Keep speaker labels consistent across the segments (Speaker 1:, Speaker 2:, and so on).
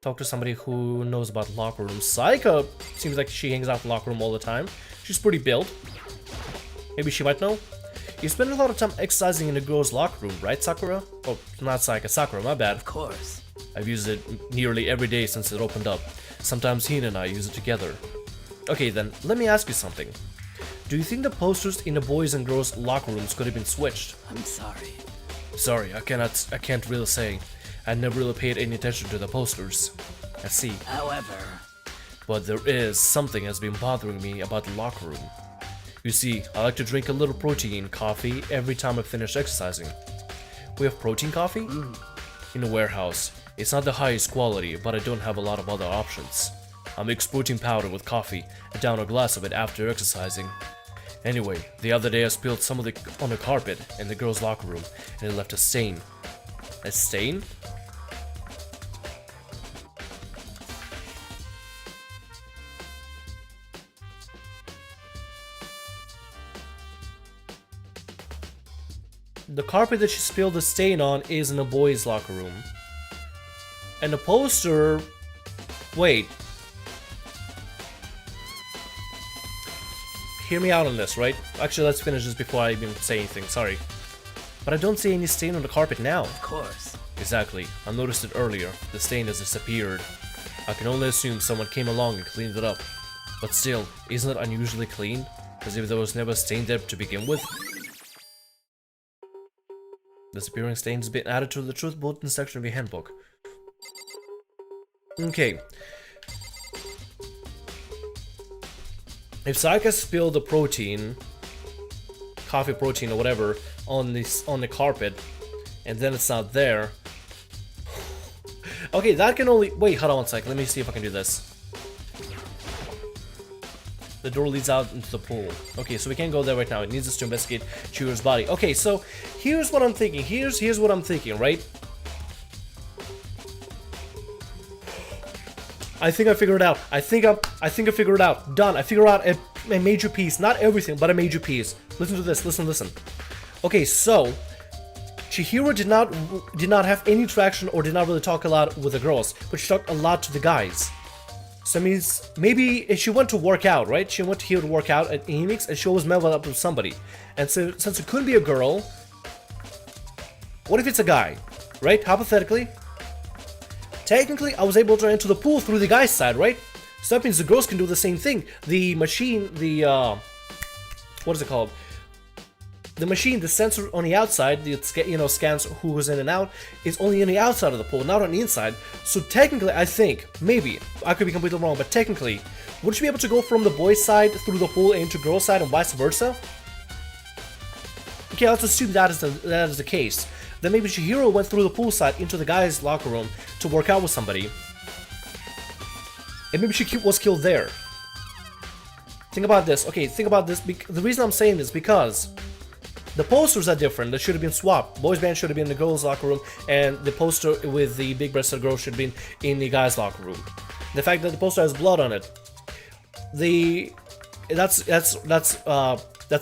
Speaker 1: Talk to somebody who knows about locker rooms. Saika seems like she hangs out in the locker room all the time. She's pretty built. Maybe she might know. You spend a lot of time exercising in a girl's locker room, right, Sakura? Oh, not Saika, Sakura, my bad.
Speaker 2: Of course.
Speaker 1: I've used it nearly every day since it opened up. Sometimes Hina and I use it together. Okay then, let me ask you something. Do you think the posters in the boys' and girls' locker rooms could have been switched?
Speaker 2: I'm sorry.
Speaker 1: Sorry, I can't really say. I never really paid any attention to the posters. I see.
Speaker 2: However...
Speaker 1: But there is something that's been bothering me about the locker room. You see, I like to drink a little protein coffee every time I finish exercising. We have protein coffee? In the warehouse. It's not the highest quality, but I don't have a lot of other options. I mix protein powder with coffee and down a glass of it after exercising. Anyway, the other day I spilled some of it on the carpet in the girls' locker room and it left a stain. A stain? The carpet that she spilled the stain on is in the boys' locker room. And the poster... Wait. Hear me out on this, right? Actually, let's finish this before I even say anything, sorry. But I don't see any stain on the carpet now.
Speaker 2: Of course.
Speaker 1: Exactly. I noticed it earlier. The stain has disappeared. I can only assume someone came along and cleaned it up. But still, isn't it unusually clean? As if there was never a stain there to begin with? Disappearing stains have been added to the truth bulletin section of your handbook. Okay. If Saika spilled the protein, coffee protein or whatever, on the carpet, and then it's not there. Okay, that can only wait. Hold on one second. Let me see if I can do this. The door leads out into the pool. Okay, so we can't go there right now. It needs us to investigate Chihiro's body. Okay, so here's what I'm thinking. Here's what I'm thinking, right? I think I figured it out. I think I figured it out. Done. I figured out a major piece. Not everything, but a major piece. Listen to this. Listen. Okay, so Chihiro did not have any traction or did not really talk a lot with the girls, but she talked a lot to the guys. So that means maybe she went to work out, right? She went here to work out at Enix, and she always met up with somebody. And so since it couldn't be a girl, what if it's a guy, right? Hypothetically. Technically, I was able to enter the pool through the guy's side, right? So that means the girls can do the same thing. The machine, what is it called? The machine, the sensor on the outside, scans who was in and out, is only on the outside of the pool, not on the inside. So technically, I think, maybe, I could be completely wrong, but technically, would she be able to go from the boys' side through the pool into girls' side and vice versa? Okay, let's assume that is the case. Then maybe Chihiro went through the pool side into the guys' locker room to work out with somebody. And maybe she was killed there. Think about this. Okay, think about this. The reason I'm saying this is because the posters are different. They should have been swapped. Boys' band should have been in the girls' locker room, and the poster with the big-breasted girl should have been in the guys' locker room. The fact that the poster has blood on it, that's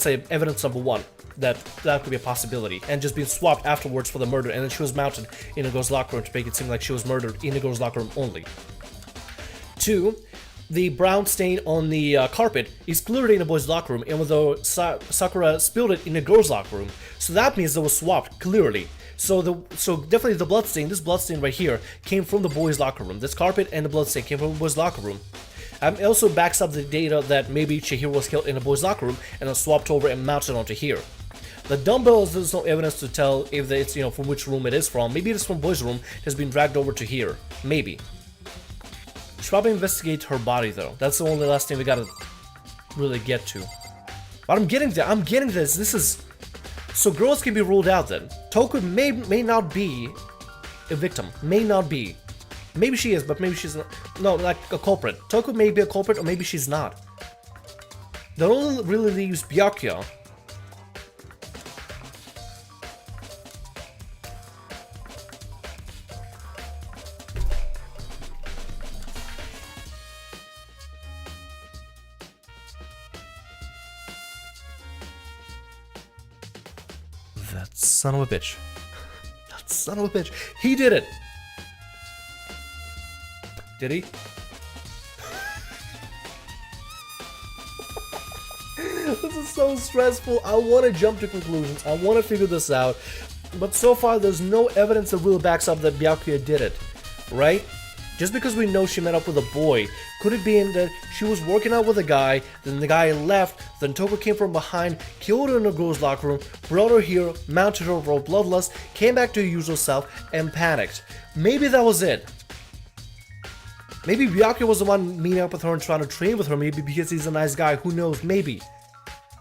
Speaker 1: evidence number one. That could be a possibility, and just being swapped afterwards for the murder, and then she was mounted in a girl's locker room to make it seem like she was murdered in a girl's locker room only. 2, the brown stain on the carpet is clearly in a boy's locker room, even though Sakura spilled it in a girl's locker room. So that means they were swapped clearly. So definitely the blood stain, this blood stain right here, came from the boy's locker room. This carpet and the blood stain came from the boy's locker room. And it also backs up the data that maybe Chihiro was killed in a boy's locker room and then swapped over and mounted onto here. The dumbbells, there's no evidence to tell if it's, from which room it is from. Maybe it is from boys' room, has been dragged over to here. Maybe. We should probably investigate her body though. That's the only last thing we gotta really get to. But I'm getting there. I'm getting this. This is... So girls can be ruled out then. Toku may not be a victim. May not be. Maybe she is, but maybe she's not. No, like a culprit. Toku may be a culprit, or maybe she's not. That only really leaves Byakuya. That son of a bitch. That son of a bitch. He did it. Did he? This is so stressful. I want to jump to conclusions. I want to figure this out. But so far, there's no evidence that really backs up that Byakuya did it. Right? Just because we know she met up with a boy, could it be in that she was working out with a guy, then the guy left, then Toko came from behind, killed her in a girl's locker room, brought her here, mounted her for bloodlust, came back to her usual self, and panicked. Maybe that was it. Maybe Byakuya was the one meeting up with her and trying to train with her, maybe because he's a nice guy, who knows, maybe.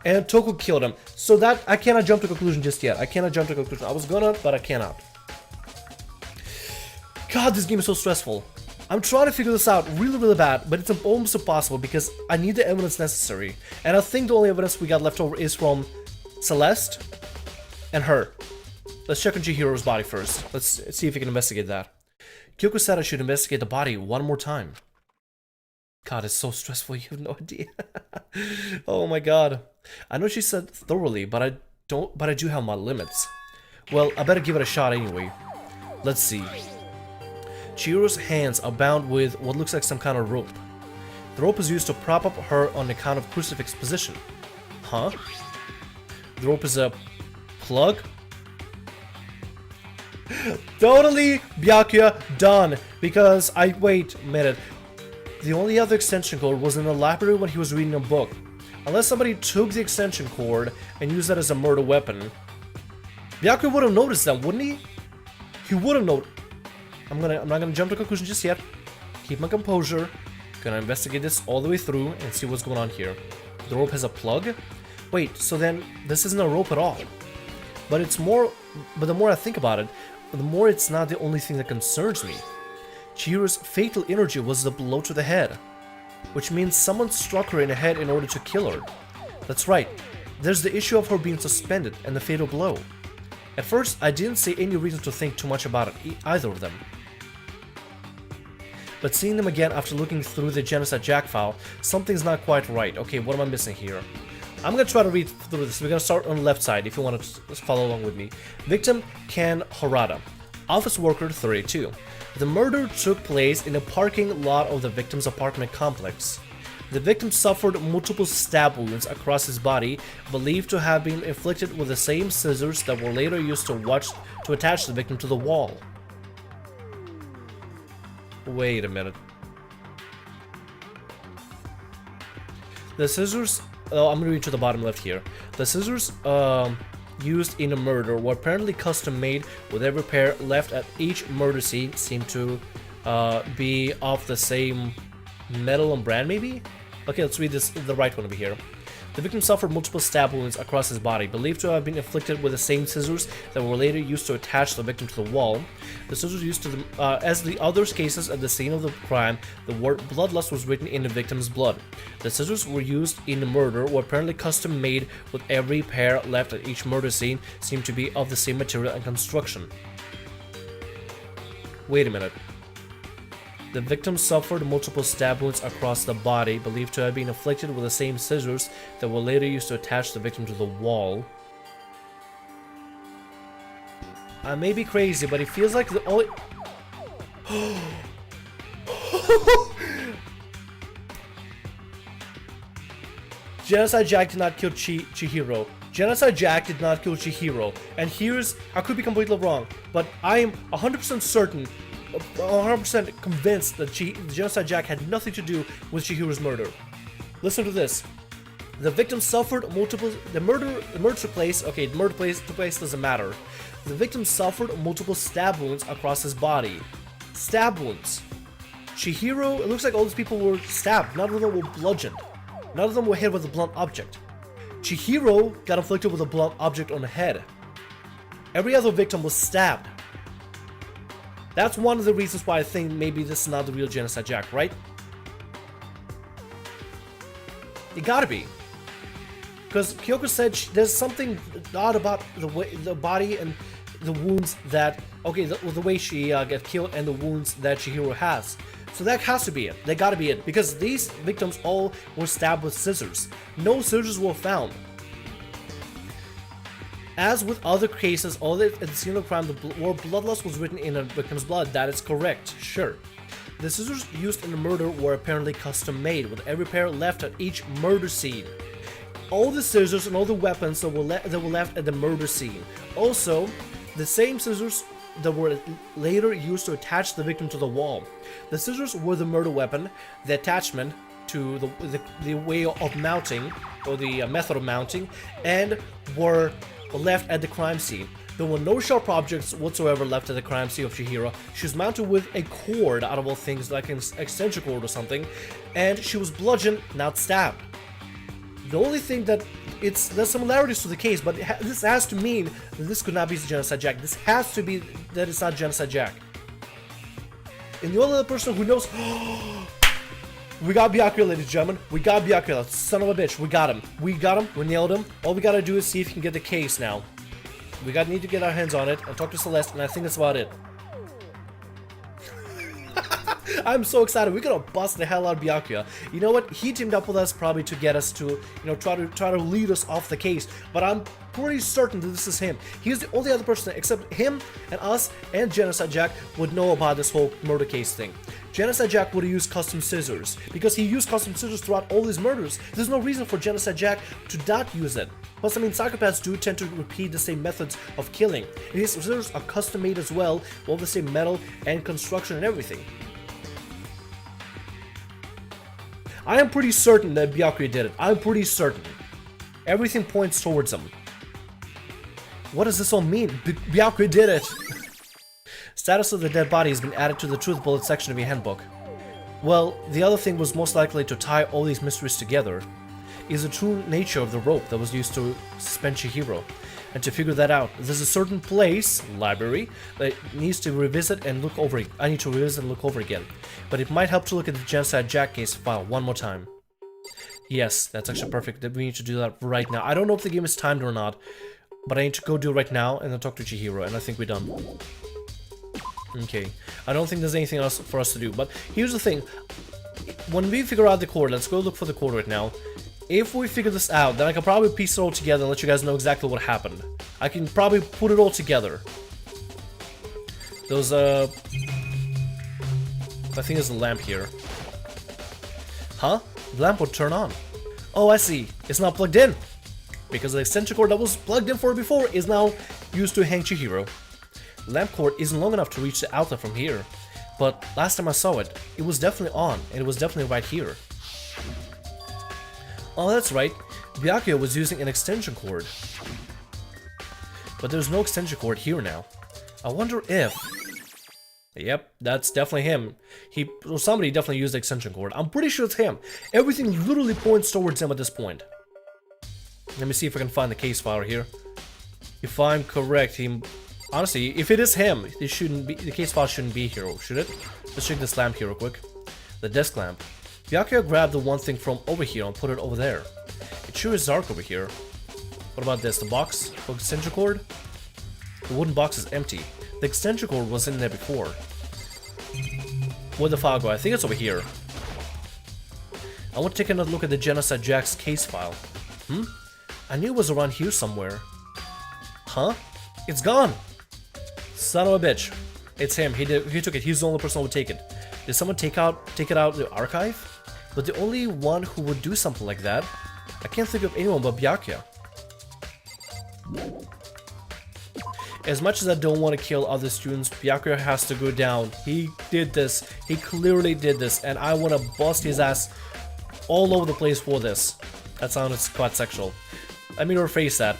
Speaker 1: And Toko killed him. So that, I cannot jump to conclusion just yet. I cannot jump to conclusion. I was gonna, but I cannot. God, this game is so stressful. I'm trying to figure this out really bad, but it's almost impossible because I need the evidence necessary. And I think the only evidence we got left over is from Celeste and her. Let's check on Chihiro's body first. Let's see if we can investigate that. Kyoko said I should investigate the body one more time. God, it's so stressful, you have no idea. Oh my god. I know she said thoroughly, but I do have my limits. Well, I better give it a shot anyway. Let's see. Chihiro's hands are bound with what looks like some kind of rope. The rope is used to prop up her on the kind of crucifix position. Huh? The rope is a plug? Totally Byakuya done! Because wait a minute. The only other extension cord was in the library when he was reading a book. Unless somebody took the extension cord and used that as a murder weapon. Byakuya would have noticed that, wouldn't he? He would have noticed. I'm not gonna jump to conclusion just yet. Keep my composure. Gonna investigate this all the way through and see what's going on here. The rope has a plug? Wait, so then this isn't a rope at all. But it's more. But the more I think about it, the more it's not the only thing that concerns me. Chihiro's fatal energy was the blow to the head, which means someone struck her in the head in order to kill her. That's right. There's the issue of her being suspended and the fatal blow. At first, I didn't see any reason to think too much about it, either of them. But seeing them again after looking through the Genocide Jack file, something's not quite right. Okay, what am I missing here? I'm gonna try to read through this. We're gonna start on the left side if you want to follow along with me. Victim, Ken Harada. Office worker 32. The murder took place in the parking lot of the victim's apartment complex. The victim suffered multiple stab wounds across his body, believed to have been inflicted with the same scissors that were later used to attach the victim to the wall. Wait a minute. The scissors... Oh, I'm gonna read to the bottom left here. The scissors used in a murder were apparently custom made, with every pair left at each murder scene seemed to be of the same metal and brand, maybe? Okay, let's read this, the right one over here. The victim suffered multiple stab wounds across his body, believed to have been inflicted with the same scissors that were later used to attach the victim to the wall. The scissors used to the, as the other cases at the scene of the crime, the word bloodlust was written in the victim's blood. The scissors were used in the murder were apparently custom made, with every pair left at each murder scene seemed to be of the same material and construction. Wait a minute. The victim suffered multiple stab wounds across the body, believed to have been inflicted with the same scissors that were later used to attach the victim to the wall. I may be crazy, but it feels like the only... Genocide Jack did not kill Chihiro. Genocide Jack did not kill Chihiro. And here's... I could be completely wrong, but I am 100% certain... 100% convinced that Genocide Jack had nothing to do with Chihiro's murder. Listen to this. The victim suffered multiple... The murder took place... Okay, the murder took place doesn't matter. The victim suffered multiple stab wounds across his body. Stab wounds. Chihiro... It looks like all these people were stabbed. None of them were bludgeoned. None of them were hit with a blunt object. Chihiro got inflicted with a blunt object on the head. Every other victim was stabbed. That's one of the reasons why I think maybe this is not the real Genocide Jack, right? It gotta be. Because Kyoko said there's something odd about the body and the wounds that... Okay, the way she got killed and the wounds that Chihiro has. So that has to be it. That gotta be it. Because these victims all were stabbed with scissors. No scissors were found. As with other cases, all at the scene of the crime, the word bloodlust was written in a victim's blood. That is correct, sure. The scissors used in the murder were apparently custom made, with every pair left at each murder scene. All the scissors and all the weapons that were left at the murder scene. Also, the same scissors that were later used to attach the victim to the wall. The scissors were the murder weapon, the attachment to the way of mounting, or the method of mounting, and were left at the crime scene. There were no sharp objects whatsoever left at the crime scene of Chihiro. She was mounted with a cord, out of all things, like an extension cord or something, and she was bludgeoned, not stabbed. The only thing that there's similarities to the case, but this has to mean that this could not be Genocide Jack. This has to be that it's not Genocide Jack. And the only other person who knows... We got Byakuya, ladies and gentlemen. We got Byakuya. Son of a bitch. We got him. We got him. We nailed him. All we gotta do is see if we can get the case now. We need to get our hands on it and talk to Celeste, and I think that's about it. I'm so excited. We're gonna bust the hell out of Byakuya. You know what? He teamed up with us probably to get us to, you know, try to lead us off the case. But I'm pretty certain that this is him. He's the only other person except him and us and Genocide Jack would know about this whole murder case thing. Genocide Jack would have used custom scissors because he used custom scissors throughout all his murders. There's no reason for Genocide Jack to not use it. Plus, I mean, psychopaths do tend to repeat the same methods of killing. And his scissors are custom made as well, all the same metal and construction and everything. I am pretty certain that Byakuya did it. I'm pretty certain. Everything points towards him. What does this all mean? Byakuya did it! Status of the dead body has been added to the truth bullet section of your handbook. Well, the other thing was most likely to tie all these mysteries together is the true nature of the rope that was used to suspend Chihiro. And to figure that out, there's a certain place, library, that needs to revisit and look over. I need to revisit and look over again. But it might help to look at the Genocide Jack case file one more time. Yes, that's actually perfect. We need to do that right now. I don't know if the game is timed or not, but I need to go do it right now and then talk to Chihiro, and I think we're done. Okay, I don't think there's anything else for us to do, but here's the thing. When we figure out the cord, let's go look for the cord right now. If we figure this out, then I can probably piece it all together and let you guys know exactly what happened. I can probably put it all together. Those, I think there's a lamp here. Huh? The lamp would turn on. Oh, I see. It's not plugged in. Because the extension cord that was plugged in for before is now used to hang Chihiro. The lamp cord isn't long enough to reach the outlet from here. But last time I saw it, it was definitely on, and it was definitely right here. Oh, that's right. Byakuya was using an extension cord. But there's no extension cord here now. I wonder if... Yep, that's definitely him. Or somebody definitely used the extension cord. I'm pretty sure it's him. Everything literally points towards him at this point. Let me see if I can find the case file here. If I'm correct, honestly, if it is him, it shouldn't be. The case file shouldn't be here, should it? Let's check this lamp here real quick. The desk lamp. Byakuya grabbed the one thing from over here and put it over there. It sure is dark over here. What about this? The box? The extension cord? The wooden box is empty. The extension cord was in there before. Where'd the file go? I think it's over here. I want to take another look at the Genocide Jack's case file. I knew it was around here somewhere. Huh? It's gone! Son of a bitch. It's him. He took it. He's the only person who would take it. Did someone take it out of the archive? But the only one who would do something like that, I can't think of anyone but Byakuya. As much as I don't want to kill other students, Byakuya has to go down. He did this. He clearly did this, and I want to bust his ass all over the place for this. That sounded quite sexual. Let me rephrase that.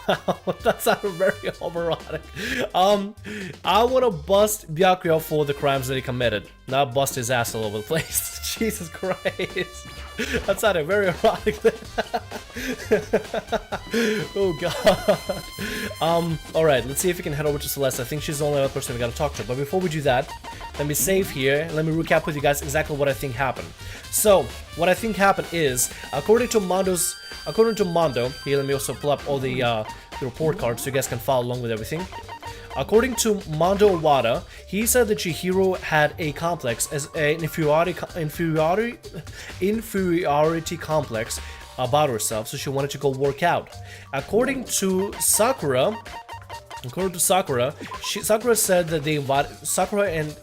Speaker 1: Wow, that sounded very homoerotic. I want to bust Byakuya for the crimes that he committed, not bust his ass all over the place. Jesus Christ. That sounded very erotic. Oh god. Alright, let's see if we can head over to Celeste. I think she's the only other person we gotta talk to. But before we do that, let me save here and let me recap with you guys exactly what I think happened. So, what I think happened is, according to Mondo, here let me also pull up all the report cards so you guys can follow along with everything. According to Mondo Wada, he said that Chihiro had a complex, as an inferiority complex about herself, so she wanted to go work out. According to Sakura, Sakura said that they invited Sakura and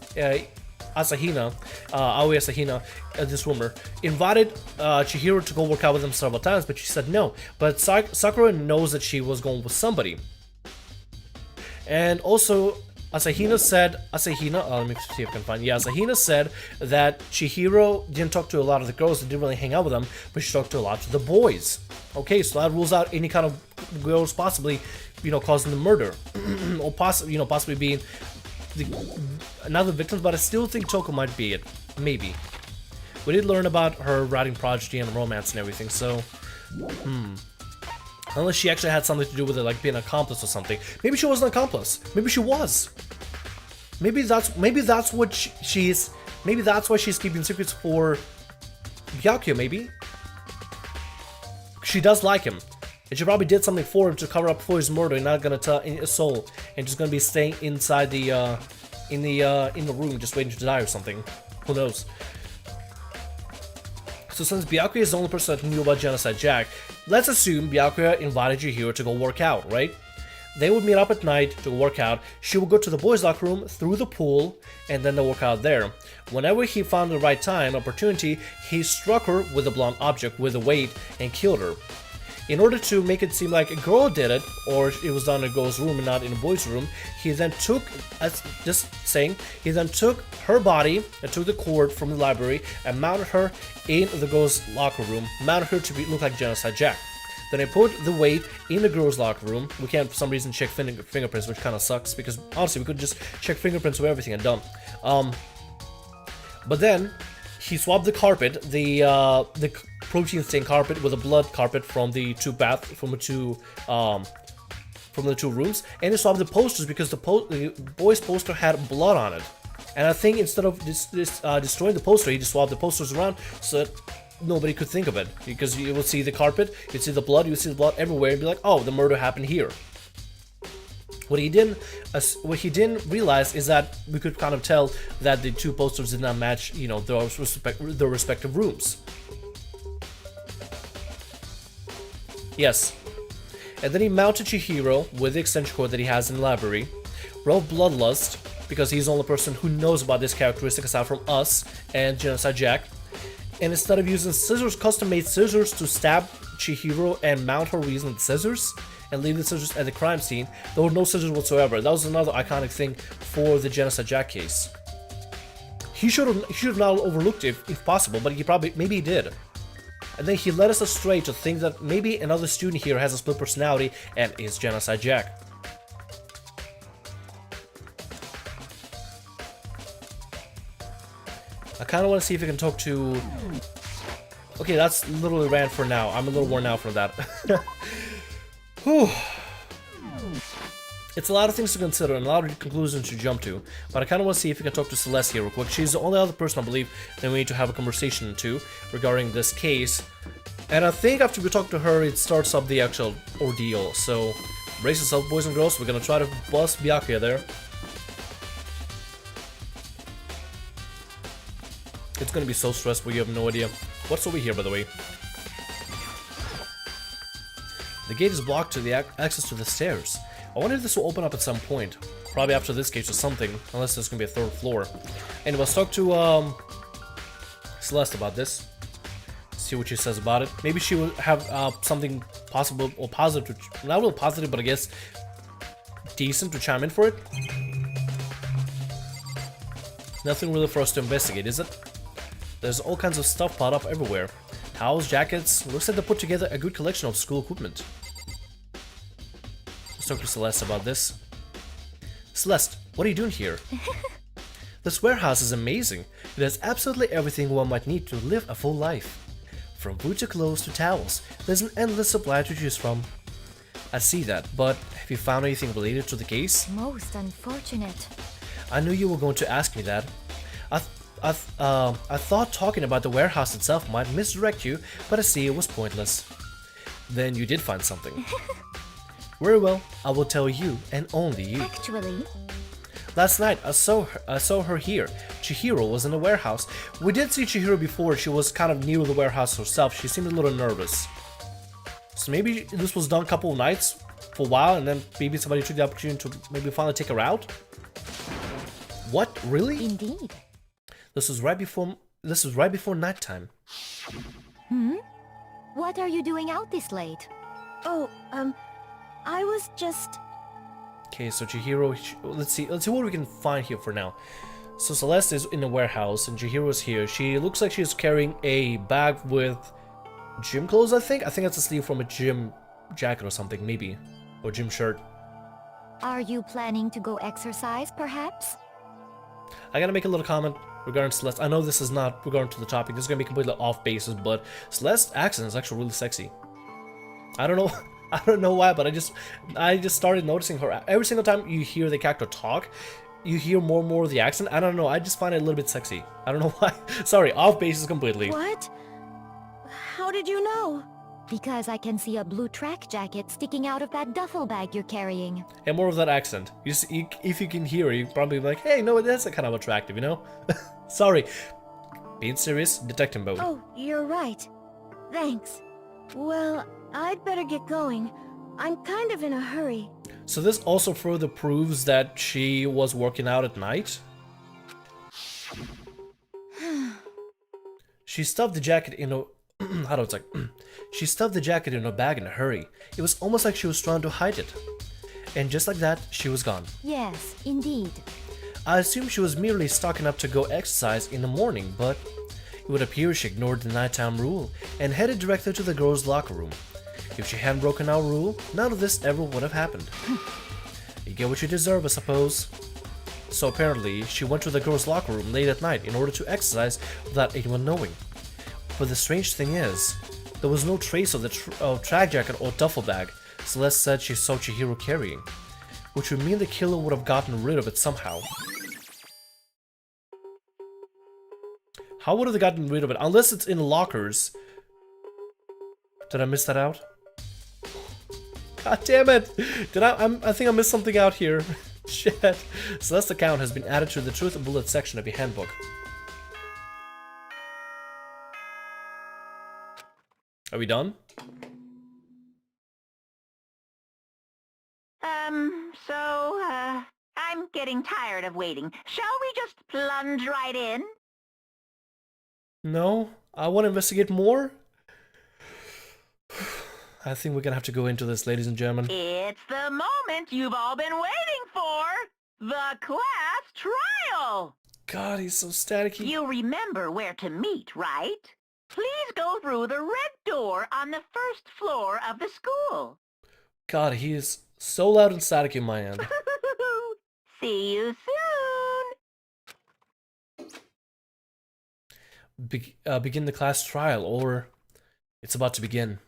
Speaker 1: Asahina, Aoi Asahina, this rumor, invited Chihiro to go work out with them several times, but she said no. But Sakura knows that she was going with somebody. And also, Asahina said, let me see if I can find, yeah, Asahina said that Chihiro didn't talk to a lot of the girls, and didn't really hang out with them, but she talked to a lot of the boys. Okay, so that rules out any kind of girls possibly, causing the murder, or possibly being another victims, but I still think Toko might be it, maybe. We did learn about her writing prodigy and romance and everything, so, unless she actually had something to do with it, like being an accomplice or something. Maybe she was an accomplice. Maybe she was. Maybe that's what she's. Maybe that's why she's keeping secrets for Byakuya. Maybe she does like him, and she probably did something for him to cover up for his murder, and not gonna tell his soul, and just gonna be staying inside the in the room, just waiting to die or something. Who knows? So since Byakuya is the only person that knew about Genocide Jack, let's assume Byakuya invited Chihiro to go work out, right? They would meet up at night to work out. She would go to the boys' locker room, through the pool, and then they'll work out there. Whenever he found the right time, opportunity, he struck her with a blunt object with a weight and killed her. In order to make it seem like a girl did it, or it was done in a girl's room and not in a boy's room, he then took, he then took her body and took the cord from the library and mounted her in the girl's locker room, mounted her to look like Genocide Jack. Then I put the weight in the girl's locker room. We can't, for some reason, check fingerprints, which kind of sucks, because honestly, we could just check fingerprints with everything and done. But then he swapped the carpet, the protein stained carpet, with a blood carpet from the two rooms, and he swapped the posters because the boy's poster had blood on it. And I think instead of destroying the poster, he just swapped the posters around so that nobody could think of it, because you would see the carpet, you'd see the blood, everywhere, and be like, oh, the murder happened here. What he didn't realize is that we could kind of tell that the two posters did not match, their respective rooms. Yes. And then he mounted Chihiro with the extension cord that he has in the library, wrote Bloodlust, because he's the only person who knows about this characteristic aside from us and Genocide Jack. And instead of using scissors, custom-made scissors to stab Chihiro and mount her using the scissors and leave the scissors at the crime scene, there were no scissors whatsoever. That was another iconic thing for the Genocide Jack case. He should have not overlooked it if possible, but maybe he did. And then he led us astray to think that maybe another student here has a split personality and is Genocide Jack. I kind of want to see if I can talk to... Okay, that's literally rant for now. I'm a little worn out from that. Whew. It's a lot of things to consider and a lot of conclusions to jump to, but I kind of want to see if I can talk to Celeste here real quick. She's the only other person I believe that we need to have a conversation to regarding this case. And I think after we talk to her, it starts up the actual ordeal. So, brace yourself, boys and girls. We're gonna try to bust Byakuya there. It's gonna be so stressful, you have no idea. What's over here, by the way? The gate is blocked to the access to the stairs. I wonder if this will open up at some point. Probably after this case or something, unless there's gonna be a third floor. Anyway, let's talk to Celeste about this. See what she says about it. Maybe she will have something possible or positive, not really positive, but I guess decent to chime in for it. Nothing really for us to investigate, is it? There's all kinds of stuff piled up everywhere. Towels, jackets, looks like they put together a good collection of school equipment. Let's talk to Celeste about this. Celeste, what are you doing here? This warehouse is amazing. It has absolutely everything one might need to live a full life. From food to clothes to towels, there's an endless supply to choose from. I see that, but have you found anything related to the case?
Speaker 2: Most unfortunate.
Speaker 1: I knew you were going to ask me that. I thought talking about the warehouse itself might misdirect you, but I see it was pointless. Then you did find something. Very well, I will tell you, and only you.
Speaker 2: Actually,
Speaker 1: last night I saw her here. Chihiro was in the warehouse. We did see Chihiro before. She was kind of near the warehouse herself. She seemed a little nervous. So maybe this was done a couple of nights for a while, and then maybe somebody took the opportunity to maybe finally take her out? What? Really?
Speaker 2: indeed.
Speaker 1: This was right before nighttime.
Speaker 2: What are you doing out this late? Oh, I was just...
Speaker 1: Okay, so Chihiro, let's see what we can find here for now. So Celeste is in the warehouse and Chihiro is here. She looks like she's carrying a bag with gym clothes, I think. I think that's a sleeve from a gym jacket or something, maybe. Or gym shirt.
Speaker 2: Are you planning to go exercise, perhaps?
Speaker 1: I gotta make a little comment regarding Celeste. I know this is not regarding to the topic. This is gonna be completely off basis, but Celeste's accent is actually really sexy. I don't know. I don't know why, but I just started noticing her. Every single time you hear the character talk, you hear more and more of the accent. I don't know. I just find it a little bit sexy. I don't know why. Sorry, off basis completely.
Speaker 2: What? How did you know? Because I can see a blue track jacket sticking out of that duffel bag you're carrying.
Speaker 1: And more of that accent. You see, if you can hear it, you probably be like, hey, no, that's kind of attractive, you know? Sorry. Being serious, detective mode.
Speaker 2: Oh, you're right. Thanks. Well, I'd better get going. I'm kind of in a hurry.
Speaker 1: So this also further proves that she was working out at night? She stuffed the jacket in a... How do I like? She stuffed the jacket in her bag in a hurry. It was almost like she was trying to hide it. And just like that, she was gone.
Speaker 2: Yes, indeed.
Speaker 1: I assumed she was merely stocking up to go exercise in the morning, but it would appear she ignored the nighttime rule and headed directly to the girls' locker room. If she hadn't broken our rule, none of this ever would have happened. You get what you deserve, I suppose. So apparently, she went to the girls' locker room late at night in order to exercise without anyone knowing. But the strange thing is, there was no trace of the track jacket or duffel bag Celeste said she saw Chihiro carrying, which would mean the killer would have gotten rid of it somehow. How would have they gotten rid of it? Unless it's in lockers. Did I miss that out? God damn it! I think I missed something out here. Shit. Celeste's account has been added to the Truth and Bullet section of your handbook. Are we done?
Speaker 3: I'm getting tired of waiting. Shall we just plunge right in?
Speaker 1: No, I want to investigate more. I think we're gonna have to go into this, ladies and gentlemen.
Speaker 3: It's the moment you've all been waiting for! The class trial!
Speaker 1: God, he's so staticky.
Speaker 3: You remember where to meet, right? Please go through the red door on the first floor of the school.
Speaker 1: God, he is so loud and static in my end.
Speaker 3: See you soon!
Speaker 1: Begin the class trial, or it's about to begin.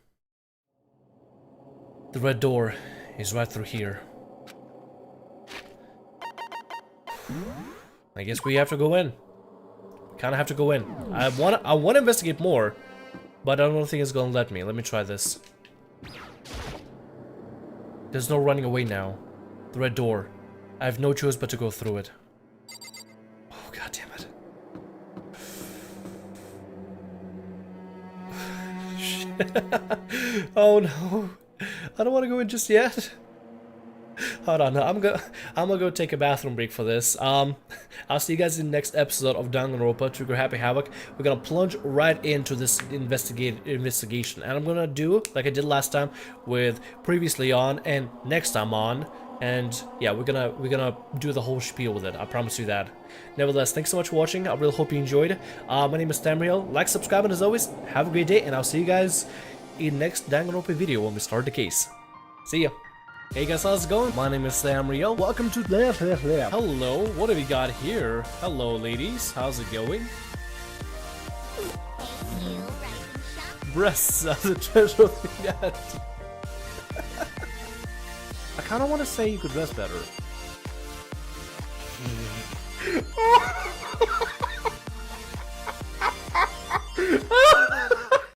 Speaker 1: The red door is right through here. I guess we have to go in. Kind of have to go in. I want to investigate more, but I don't think it's gonna let me. Let me try this. There's no running away now. The red door. I have no choice but to go through it. Oh, god damn it. Shit. Oh no. I don't want to go in just yet. Hold on, I'm gonna go take a bathroom break for this. I'll see you guys in the next episode of DanganRonpa, Trigger Happy Havoc. We're gonna plunge right into this investigation, and I'm gonna do like I did last time with previously on and next time on, and yeah, we're gonna do the whole spiel with it. I promise you that. Nevertheless, thanks so much for watching. I really hope you enjoyed. My name is Tamriel. Like, subscribe, and as always, have a great day, and I'll see you guys in next DanganRonpa video when we start the case. See ya. Hey guys, how's it going? My name is Tamriel. Welcome to Hello, what have we got here? Hello ladies, how's it going? Breasts are the treasure of the net. I kinda wanna say you could dress better.